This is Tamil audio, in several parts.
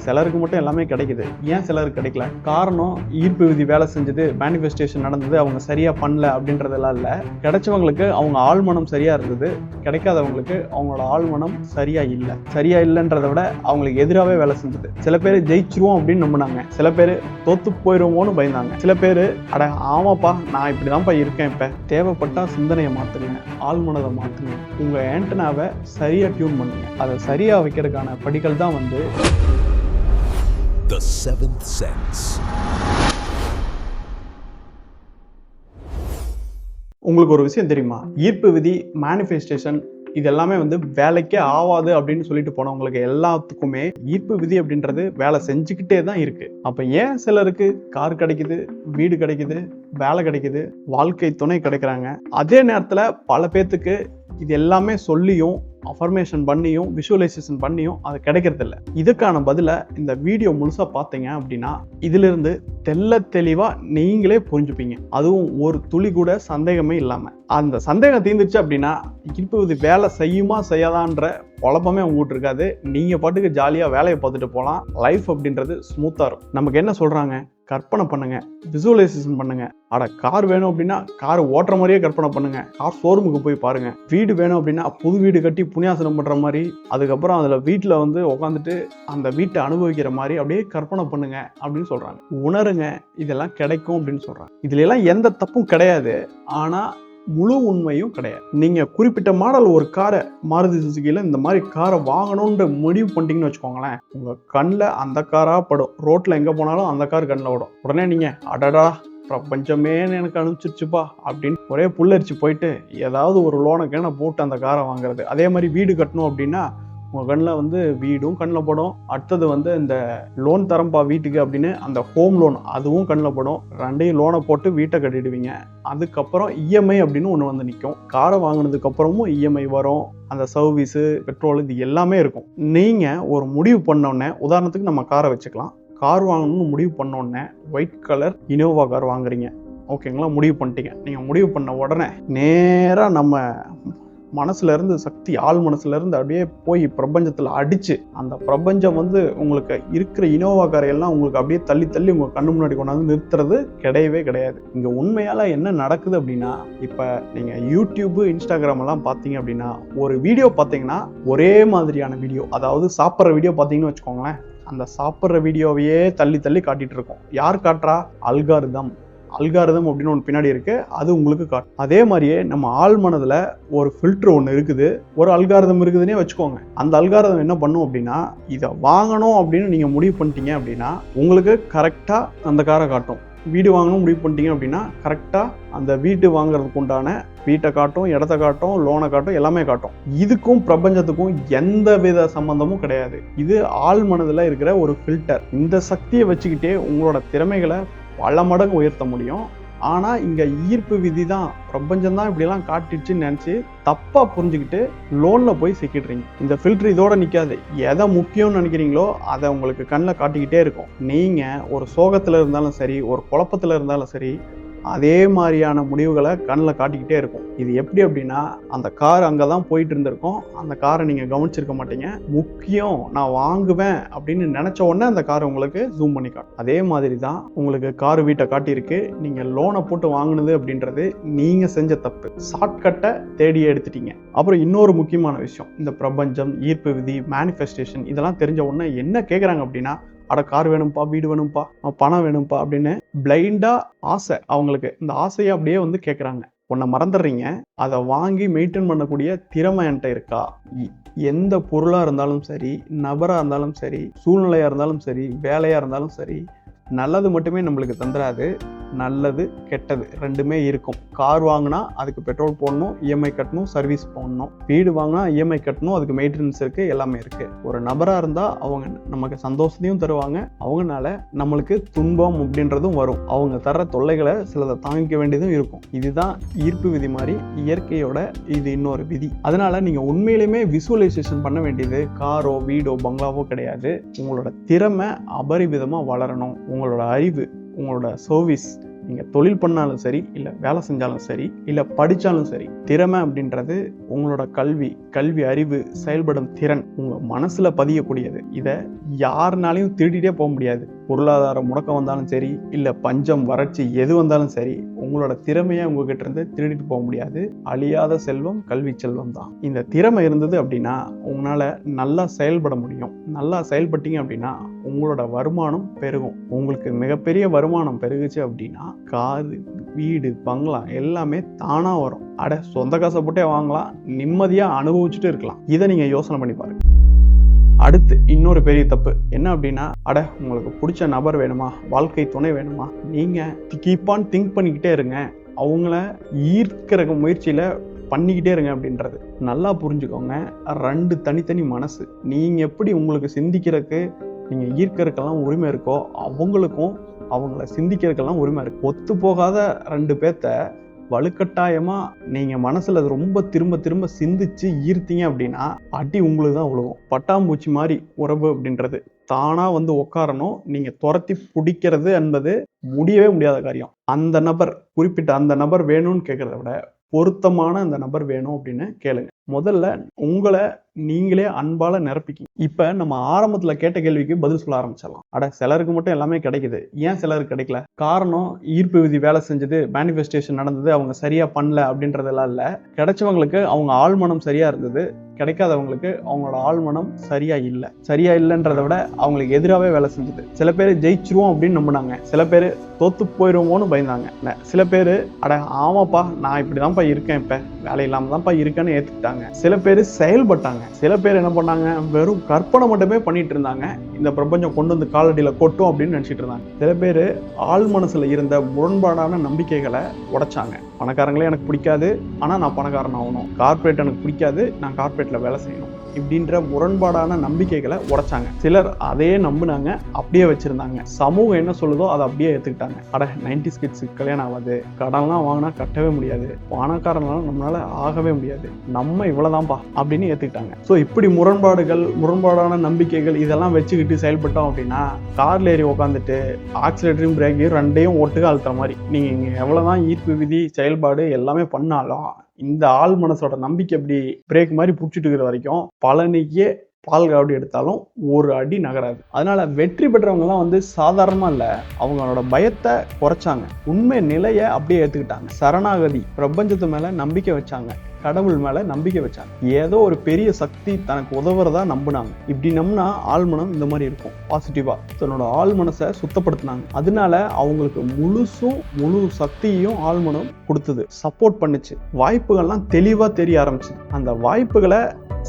சிலருக்கு மட்டும் எல்லாமே கிடைக்குது, ஏன் சிலருக்கு கிடைக்கல? காரணம் ஈர்ப்பு விதி வேலை செஞ்சது, மேனிஃபெஸ்டேஷன் நடந்தது, அவங்க சரியா பண்ணல அப்படின்றதெல்லாம் இல்லை. கிடைச்சவங்களுக்கு அவங்க ஆழ்மனம் சரியா இருந்தது, கிடைக்காதவங்களுக்கு அவங்களோட ஆழ்மனம் சரியா இல்லைன்றதை விட அவங்களுக்கு எதிராகவே வேலை செஞ்சது. சில பேர் ஜெயிச்சிருவோம் அப்படின்னு நம்பினாங்க, சில பேர் தோத்து போயிடுவோம்னு பயந்தாங்க, சில பேர் ஆமாப்பா நான் இப்படிதான்ப்பா இருக்கேன், இப்ப தேவைப்பட்டா சிந்தனையை மாத்துங்க, ஆழ்மனதை மாத்துங்க, உங்க ஆண்டனாவை சரியா டியூன் பண்ணுங்க. அதை சரியா வைக்கிறதுக்கான படிகள் தான் வந்து The Seventh Sense. உங்களுக்கு ஒரு விஷயம் தெரியுமா? ஈர்ப்பு விதி, மேனிஃபெஸ்டேஷன் இது எல்லாமே வந்து வேலைக்கே ஆவாது அப்படின்னு சொல்லிட்டு போனவங்களுக்கு எல்லாத்துக்குமே ஈர்ப்பு விதி அப்படின்றது வேலை செஞ்சுக்கிட்டே தான் இருக்கு. அப்ப ஏன் சிலருக்கு கார் கிடைக்குது, வீடு கிடைக்குது, வேலை கிடைக்குது, வாழ்க்கை துணை கிடைக்கிறாங்க, அதே நேரத்துல பல பேத்துக்கு இது எல்லாமே சொல்லியும் அஃபர்மேஷன் பண்ணியும் விஷுவலைசேஷன் பண்ணியும் அது கிடைக்கிறது இல்லை? இதுக்கான பதில இந்த வீடியோ முழுசா பார்த்தீங்க அப்படின்னா இதுல இருந்து தெளிவா நீங்களே புரிஞ்சுப்பீங்க. அதுவும் ஒரு துளி கூட சந்தேகமே இல்லாம. அந்த சந்தேகம் தீர்ந்துச்சு அப்படின்னா ஈர்ப்பு விதி வேலை செய்யுமா செய்யாதான்ற குழப்பமே உங்ககிட்ட இருக்காது. நீங்க பாட்டுக்கு ஜாலியா வேலையை பார்த்துட்டு போகலாம். லைஃப் அப்படின்றது ஸ்மூத்தா இருக்கும். நமக்கு என்ன சொல்றாங்க? கற்பனை பண்ணுங்க, விசுவலைசேஷன் பண்ணுங்க. கார் வேணும் அப்படின்னா கார் ஓட்டுற மாதிரியே கற்பனை பண்ணுங்க, கார் ஷோரூமுக்கு போய் பாருங்க. வீடு வேணும் அப்படின்னா புது வீடு கட்டி புண்ணியாசனம் பண்ற மாதிரி, அதுக்கப்புறம் அதுல வீட்டுல வந்து உட்காந்துட்டு அந்த வீட்டை அனுபவிக்கிற மாதிரி அப்படியே கற்பனை பண்ணுங்க அப்படின்னு சொல்றாங்க. உணருங்க, இதெல்லாம் கிடைக்கும் அப்படின்னு சொல்றாங்க. இதுல எல்லாம் எந்த தப்பும் கிடையாது, ஆனா முழு உண்மையும் கிடையாது. நீங்க குறிப்பிட்ட மாடல் ஒரு காரை, மாருதி சுசுகில இந்த மாதிரி காரை வாங்கணும்னு முடிவு பண்ணிட்டீங்கன்னு வச்சுக்கோங்களேன், உங்க கண்ணில் அந்த காரா படும். ரோட்ல எங்க போனாலும் அந்த கார் கண்ணில் விடும். உடனே நீங்க அடடா பிரபஞ்சமே எனக்கு அனுப்பிச்சிருச்சுப்பா அப்படின்னு ஒரே புல்லரிச்சு போயிட்டு ஏதாவது ஒரு லோனுக்கு போட்டு அந்த காரை வாங்குறது. அதே மாதிரி வீடு கட்டணும் அப்படின்னா உங்க கண்ணில் வந்து வீடும் கண்ணில் படும். அடுத்தது வந்து இந்த லோன் தரம்பா வீட்டுக்கு அப்படின்னு அந்த ஹோம் லோன் அதுவும் கண்ணில் படும். ரெண்டையும் லோனை போட்டு வீட்டை கட்டிடுவீங்க. அதுக்கப்புறம் இஎம்ஐ அப்படின்னு ஒன்று வந்து நிற்கும். காரை வாங்கினதுக்கு அப்புறமும் இஎம்ஐ வரும், அந்த சர்வீஸு, பெட்ரோல், இது எல்லாமே இருக்கும். நீங்கள் ஒரு முடிவு பண்ணோடனே, உதாரணத்துக்கு நம்ம காரை வச்சுக்கலாம். கார் வாங்கணும்னு முடிவு பண்ணோடனே ஒயிட் கலர் இனோவா கார் வாங்குறீங்க, ஓகேங்களா? முடிவு பண்ணிட்டீங்க. நீங்கள் முடிவு பண்ண உடனே நேராக நம்ம மனசுல இருந்து சக்தி, ஆள் மனசுல இருந்து அப்படியே போய் பிரபஞ்சத்துல அடிச்சு, அந்த பிரபஞ்சம் வந்து உங்களுக்கு இருக்கிற இனோவா காரையெல்லாம் உங்களுக்கு அப்படியே தள்ளி உங்க கண்ணு முன்னாடி கொண்டாந்து நிறுத்துறது கிடையவே கிடையாது. இங்க உண்மையால என்ன நடக்குது அப்படின்னா, இப்ப நீங்க யூடியூப், இன்ஸ்டாகிராம் எல்லாம் பாத்தீங்க அப்படின்னா, ஒரு வீடியோ பாத்தீங்கன்னா ஒரே மாதிரியான வீடியோ, அதாவது சாப்பிட்ற வீடியோ பாத்தீங்கன்னு வச்சுக்கோங்களேன், அந்த சாப்பிட்ற வீடியோவையே தள்ளி காட்டிட்டு இருக்கோம். யார் காட்டுறா? அல்காரிதம் அப்படின்னு ஒன்று பின்னாடி இருக்கு, அது உங்களுக்கு காட்டும். அதே மாதிரியே நம்ம ஆள் மனதுல ஒரு ஃபில்டர் ஒன்று இருக்குது, ஒரு அல்காரிதம் இருக்குதுன்னே வச்சுக்கோங்க. அந்த அல்காரிதம் என்ன பண்ணும் அப்படின்னா, இதை வாங்கணும் அப்படின்னு நீங்க முடிவு பண்ணிட்டீங்க அப்படின்னா உங்களுக்கு கரெக்டா அந்த காரை காட்டும். வீடு வாங்கணும் முடிவு பண்ணிட்டீங்க அப்படின்னா கரெக்டா அந்த வீட்டு வாங்குறதுக்கு உண்டான வீட்டை காட்டும், இடத்த காட்டும், லோனை காட்டும், எல்லாமே காட்டும். இதுக்கும் பிரபஞ்சத்துக்கும் எந்த வித சம்பந்தமும் கிடையாது. இது ஆள் மனதுல இருக்கிற ஒரு ஃபில்டர். இந்த சக்தியை வச்சுக்கிட்டே உங்களோட திறமைகளை பல மடங்கு உயர்த்த முடியும். ஆனா இங்க ஈர்ப்பு விதி தான், பிரபஞ்சம் தான் இப்படிலாம் காட்டிடுச்சுன்னு நினைச்சு தப்பா புரிஞ்சுக்கிட்டு லோன்ல போய் சிக்கிடுறீங்க. இந்த ஃபில்டர் இதோட நிக்காது. எதை முக்கியம்னு நினைக்கிறீங்களோ அதை உங்களுக்கு கண்ணில் காட்டிக்கிட்டே இருக்கும். நீங்க ஒரு சோகத்துல இருந்தாலும் சரி, ஒரு குழப்பத்துல இருந்தாலும் சரி, அதே மாதிரியான முடிவுகளை கண்ணில் காட்டிக்கிட்டே இருக்கும். இது எப்படி அப்படின்னா, அந்த கார் அங்கதான் போயிட்டு இருந்திருக்கும், அந்த காரை நீங்க கவனிச்சிருக்க மாட்டீங்க. முக்கியம் நான் வாங்குவேன் அப்படின்னு நினைச்ச உடனே அந்த காரை உங்களுக்கு ஜூம் பண்ணி காட்டும். அதே மாதிரி தான் உங்களுக்கு கார், வீட்டை காட்டியிருக்கு. நீங்க லோனை போட்டு வாங்கினது அப்படின்றது நீங்க செஞ்ச தப்பு. ஷார்ட்கட்டை தேடி எடுத்துட்டீங்க. அப்புறம் இன்னொரு முக்கியமான விஷயம், இந்த பிரபஞ்சம், ஈர்ப்பு விதி, மேனிஃபெஸ்டேஷன் இதெல்லாம் தெரிஞ்ச உடனே என்ன கேட்குறாங்க அப்படின்னா, கார் வேணும்ப்பா, வீடு வேணும்ப்பா, பணம் வேணும்ப்பா அப்படின்னு பிளைண்டா ஆசை. அவங்களுக்கு இந்த ஆசையை அப்படியே வந்து கேட்குறாங்க. உன்னை மறந்துடுறீங்க, அதை வாங்கி மெயின்டைன் பண்ணக்கூடிய திறமை என்கிட்ட இருக்கா? எந்த பொருளாக இருந்தாலும் சரி, நபராக இருந்தாலும் சரி, சூழ்நிலையாக இருந்தாலும் சரி, வேலையாக இருந்தாலும் சரி, நல்லது மட்டுமே நம்மளுக்கு தந்துடாது, நல்லது கெட்டது ரெண்டுமே இருக்கும். கார் வாங்கினா அதுக்கு பெட்ரோல் போடணும், இஎம்ஐ கட்டணும், சர்வீஸ் போடணும். வீடு வாங்கினா இஎம்ஐ கட்டணும், அதுக்கு மெயின்டெனன்ஸ் இருக்கு, எல்லாமே இருக்கு. ஒரு நபராக இருந்தால் அவங்க நமக்கு சந்தோஷத்தையும் தருவாங்க, அவங்கனால நம்மளுக்கு துன்பம் அப்படின்றதும் வரும். அவங்க தர்ற தொல்லைகளை சிலதை தாங்கிக்க வேண்டியதும் இருக்கும். இதுதான் ஈர்ப்பு விதி மாதிரி இயற்கையோட இது இன்னொரு விதி. அதனால நீங்க உண்மையிலுமே விசுவலைசேஷன் பண்ண வேண்டியது காரோ, வீடோ, பங்களாவோ கிடையாது. உங்களோட திறமை அபரிவிதமா வளரணும். உங்களோட அறிவு, உங்களோட சர்வீஸ் நீங்கள் தொழில் பண்ணாலும் சரி, இல்லை வேலை செஞ்சாலும் சரி, இல்லை படித்தாலும் சரி, திறமை அப்படின்றது உங்களோட கல்வி அறிவு, செயல்படும் திறன் உங்கள் மனசில் பதியக்கூடியது. இதை யாருனாலையும் திருடிட்டே போக முடியாது. பொருளாதார முடக்கம் வந்தாலும் சரி, இல்லை பஞ்சம் வறட்சி எது வந்தாலும் சரி, உங்களோட திறமையை உங்ககிட்ட இருந்து திருடிட்டு போக முடியாது. அழியாத செல்வம் கல்வி செல்வம் தான். இந்த திறமை இருந்தது அப்படின்னா உங்களால் நல்லா செயல்பட முடியும். நல்லா செயல்பட்டீங்க அப்படின்னா உங்களோட வருமானம் பெருகும். உங்களுக்கு மிகப்பெரிய வருமானம் பெருகுச்சு அப்படின்னா காரு, வீடு, பங்களா எல்லாமே தானா வரும். சொந்த காசை போட்டே வாங்கலாம், நிம்மதியா அனுபவிச்சுட்டு இருக்கலாம். இதை நீங்க யோசனை பண்ணி பாருங்க. அடுத்து இன்னொரு பெரிய தப்பு என்ன அப்படின்னா, உங்களுக்கு பிடிச்ச நபர் வேணுமா, வாழ்க்கை துணை வேணுமா, நீங்க கீப் ஆன் திங்க் பண்ணிக்கிட்டே இருங்க, அவங்கள ஈர்க்கிற முயற்சியில பண்ணிக்கிட்டே இருங்க அப்படின்றது. நல்லா புரிஞ்சுக்கோங்க, 2 தனித்தனி மனசு. நீங்க எப்படி உங்களுக்கு சிந்திக்கிறதுக்கு, நீங்க ஈர்க்கிறதுக்கெல்லாம் உரிமை இருக்கோ, அவங்களுக்கும் அவங்கள சிந்திக்கிறதுக்கெல்லாம் உரிமை இருக்கு. ஒத்து போகாத 2 பேர்த்த வலுக்கட்டாயமா நீங்க மனசுல ரொம்ப திரும்ப சிந்திச்சு ஈர்த்தீங்க அப்படின்னா அடி உங்களுக்கு தான் விழுகும். பட்டாம்பூச்சி மாதிரி உறவு அப்படின்றது தானா வந்து உட்காரணும். நீங்க துரத்தி பிடிக்கிறது என்பது முடியவே முடியாத காரியம். குறிப்பிட்ட அந்த நபர் வேணும்னு கேட்கறத விட பொருத்தமான அந்த நபர் வேணும் அப்படின்னு கேளுங்க. முதல்ல உங்களை நீங்களே அன்பால நிரப்பிக்கிங்க. இப்ப நம்ம ஆரம்பத்துல கேட்ட கேள்விக்கு பதில் சொல்ல ஆரம்பிச்சிடலாம். சிலருக்கு மட்டும் எல்லாமே கிடைக்குது, ஏன் சிலருக்கு கிடைக்கல? காரணம் ஈர்ப்பு விதி வேலை செஞ்சது, மேனிஃபெஸ்டேஷன் நடந்தது, அவங்க சரியா பண்ணல அப்படின்றதெல்லாம் இல்ல. கிடைச்சவங்களுக்கு அவங்க ஆழ்மனம் சரியா இருந்தது, கிடைக்காதவங்களுக்கு அவங்களோட ஆழ்மனம் சரியா இல்லைன்றதை விட அவங்களுக்கு எதிராகவே வேலை செஞ்சது. சில பேர் ஜெயிச்சிருவோம் அப்படின்னு நம்பினாங்க, சில பேர் தோத்து போயிடுவோம்னு பயந்தாங்க, சில பேர் ஆமாப்பா நான் இப்படிதான்ப்பா இருக்கேன், இப்ப வேலை இல்லாம தான்ப்பா இருக்கேன்னு ஏத்துக்கிட்டாங்க. சில பேர் செயல்பட்டாங்க, சில பேர் என்ன பண்ணாங்க, வெறும் கற்பனை மட்டுமே பண்ணிட்டு இருந்தாங்க, இந்த பிரபஞ்சம் கொண்டு வந்து காலடியில கொட்டும் அப்படின்னு நினைச்சிட்டு இருந்தாங்க. சில பேர் ஆழ் மனசுல இருந்த முரண்பாடான நம்பிக்கைகளை உடைச்சாங்க. பணக்காரங்களே எனக்கு பிடிக்காது, ஆனா நான் பணக்காரன் ஆகணும். கார்பரேட் எனக்கு பிடிக்காது, நான் கார்பரேட்ல வேலை செய்யணும். இப்படின்ற முரண்பாடான நம்பிக்கைகளை உடைச்சாங்க. சிலர் அதையே நம்பினாங்க, அப்படியே வச்சிருந்தாங்க. சமூகம் என்ன சொல்லுதோ அதை அப்படியே ஏத்துக்கிட்டாங்க. 90s கிட்ஸுக்கு கல்யாணம் ஆகாது, கடன்லாம் வாங்கினா கட்டவே முடியாது, பணக்காரனால நம்மளால ஆகவே முடியாது, நம்ம இவ்வளவுதான்ப்பா அப்படின்னு ஏத்துக்கிட்டாங்க. ஸோ இப்படி முரண்பாடான நம்பிக்கைகள் இதெல்லாம் வச்சுக்கிட்டு செயல்பட்டோம் அப்படின்னா கார்ல ஏறி உட்காந்துட்டு ஆக்சிலேட்டரையும் பிரேக்கையும் 2ஐயும் ஒட்டுக்க அழுத்துற மாதிரி நீங்க எவ்வளவுதான் ஈர்ப்பு விதி செயல்பாடு எல்லாமே பண்ணாலும் இந்த ஆள் மனசோட நம்பிக்கை எப்படி பிரேக் மாதிரி பிடிச்சிட்டு இருக்கிற வரைக்கும் பழனிக்கே பால் காவடி எடுத்தாலும் ஒரு அடி நகராது. அதனால வெற்றி பெற்றவங்கலாம் வந்து சாதாரணமா இல்ல, அவங்களோட பயத்தை குறைச்சாங்க, உண்மை நிலையை அப்படியே ஏத்துக்கிட்டாங்க, சரணாகதி, பிரபஞ்சத்து மேல நம்பிக்கை வச்சாங்க, கடவுள் மேல நம்பிக்கை வச்சாங்க, ஏதோ ஒரு பெரிய சக்தி தனக்கு உதவுறதா நம்பினாங்க. இப்படி நம்பினா ஆழ்மனம் இந்த மாதிரி இருக்கும், பாசிட்டிவா தன்னோட ஆழ் மனசை சுத்தப்படுத்தினாங்க. அதனால அவங்களுக்கு முழு சக்தியையும் ஆழ்மனம் கொடுத்தது, சப்போர்ட் பண்ணுச்சு. வாய்ப்புகள்லாம் தெளிவா தெரிய ஆரம்பிச்சு, அந்த வாய்ப்புகளை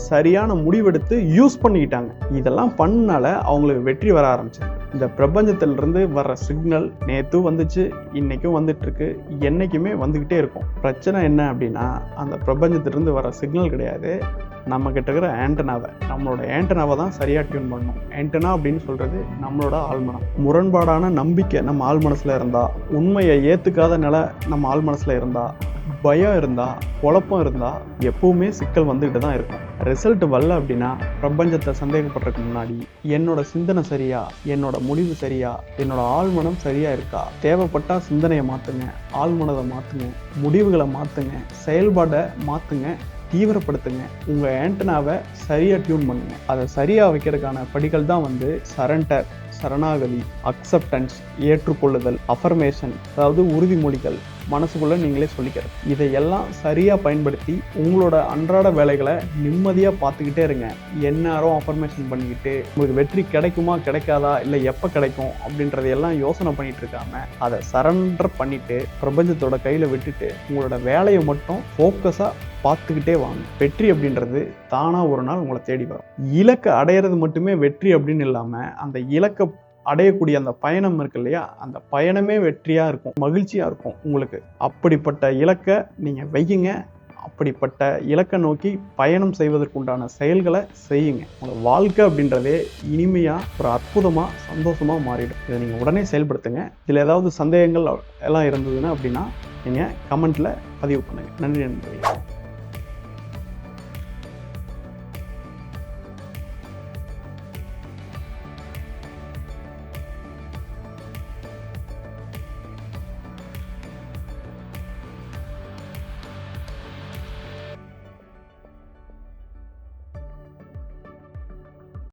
சரியான முடிவெடுத்து யூஸ் பண்ணிக்கிட்டாங்க. இதெல்லாம் பண்ணனால அவங்களுக்கு வெற்றி வர ஆரம்பிச்சு. இந்த பிரபஞ்சத்திலிருந்து வர்ற சிக்னல் நேத்து வந்துச்சு, இன்னைக்கும் வந்துட்டு இருக்கு, என்னைக்குமே வந்துகிட்டே இருக்கும். பிரச்சனை என்ன அப்படின்னா அந்த பிரபஞ்சத்திலிருந்து வர சிக்னல் கிடையாது, நம்ம கிட்ட இருக்கிற நம்மளோட ஆண்டனாவை தான் சரியா டியூன் பண்ணணும். ஆண்டனா அப்படின்னு சொல்றது நம்மளோட ஆழ்மனம். முரண்பாடான நம்பிக்கை நம்ம ஆழ் மனசுல இருந்தா, உண்மையை ஏத்துக்காத நிலை நம்ம ஆழ் மனசுல இருந்தா, பயம் இருந்தா, குழப்பம் இருந்தா எப்பவுமே சிக்கல் வந்துகிட்டு தான் இருக்கும். ரிசல்ட் வரல அப்படின்னா பிரபஞ்சத்தை சந்தேகப்படுறதுக்கு முன்னாடி என்னோட சிந்தனை சரியா, என்னோட முடிவு சரியா, என்னோட ஆழ்மனம் சரியா இருக்கா, தேவைப்பட்டா சிந்தனையை மாத்துங்க, ஆழ்மனதை மாத்துங்க, முடிவுகளை மாத்துங்க, செயல்பாடை மாத்துங்க, தீவிரப்படுத்துங்க. உங்க ஆண்டனாவை சரியா டியூன் பண்ணுங்க. அதை சரியா வைக்கிறதுக்கான படிகள் தான் வந்து சரண்டர், சரணாகதி, அக்செப்டன்ஸ், ஏற்றுக்கொள்ளுதல், அஃபர்மேஷன், அதாவது உறுதிமொழிகள், மனசுக்குள்ள நீங்களே சொல்லிக்கிறது. இதையெல்லாம் சரியா பயன்படுத்தி உங்களோட அன்றாட வேலைகளை நிம்மதியா பார்த்துக்கிட்டே இருங்க. எந்நேரம் அஃபர்மேஷன் பண்ணிக்கிட்டு உங்களுக்கு வெற்றி கிடைக்குமா கிடைக்காதா, இல்லை எப்போ கிடைக்கும் அப்படின்றதையெல்லாம் யோசனை பண்ணிட்டு இருக்காம அதை சரண்டர் பண்ணிட்டு பிரபஞ்சத்தோட கையில விட்டுட்டு உங்களோட வேலையை மட்டும் ஃபோக்கஸா பார்த்துக்கிட்டே வாங்க. வெற்றி அப்படின்றது தானா ஒரு நாள் உங்களை தேடி வரும். இலக்கை அடையிறது மட்டுமே வெற்றி அப்படின்னு இல்லாம அந்த இலக்கை அடையக்கூடிய அந்த பயணம் இருக்கு இல்லையா, அந்த பயணமே வெற்றியா இருக்கும், மகிழ்ச்சியா இருக்கும் உங்களுக்கு. அப்படிப்பட்ட இலக்கை நீங்க வையுங்க. அப்படிப்பட்ட இலக்கை நோக்கி பயணம் செய்வதற்குண்டான செயல்களை செய்யுங்க. உங்க வாழ்க்கை அப்படின்றதே இனிமையா, ஒரு அற்புதமா, சந்தோஷமா மாறிடும். இதை நீங்க உடனே செயல்படுத்துங்க. இதுல ஏதாவது சந்தேகங்கள் எல்லாம் இருந்ததுன்னா அப்படின்னா நீங்க கமெண்ட்ல பதிவு பண்ணுங்க. நன்றி நண்பர்களே.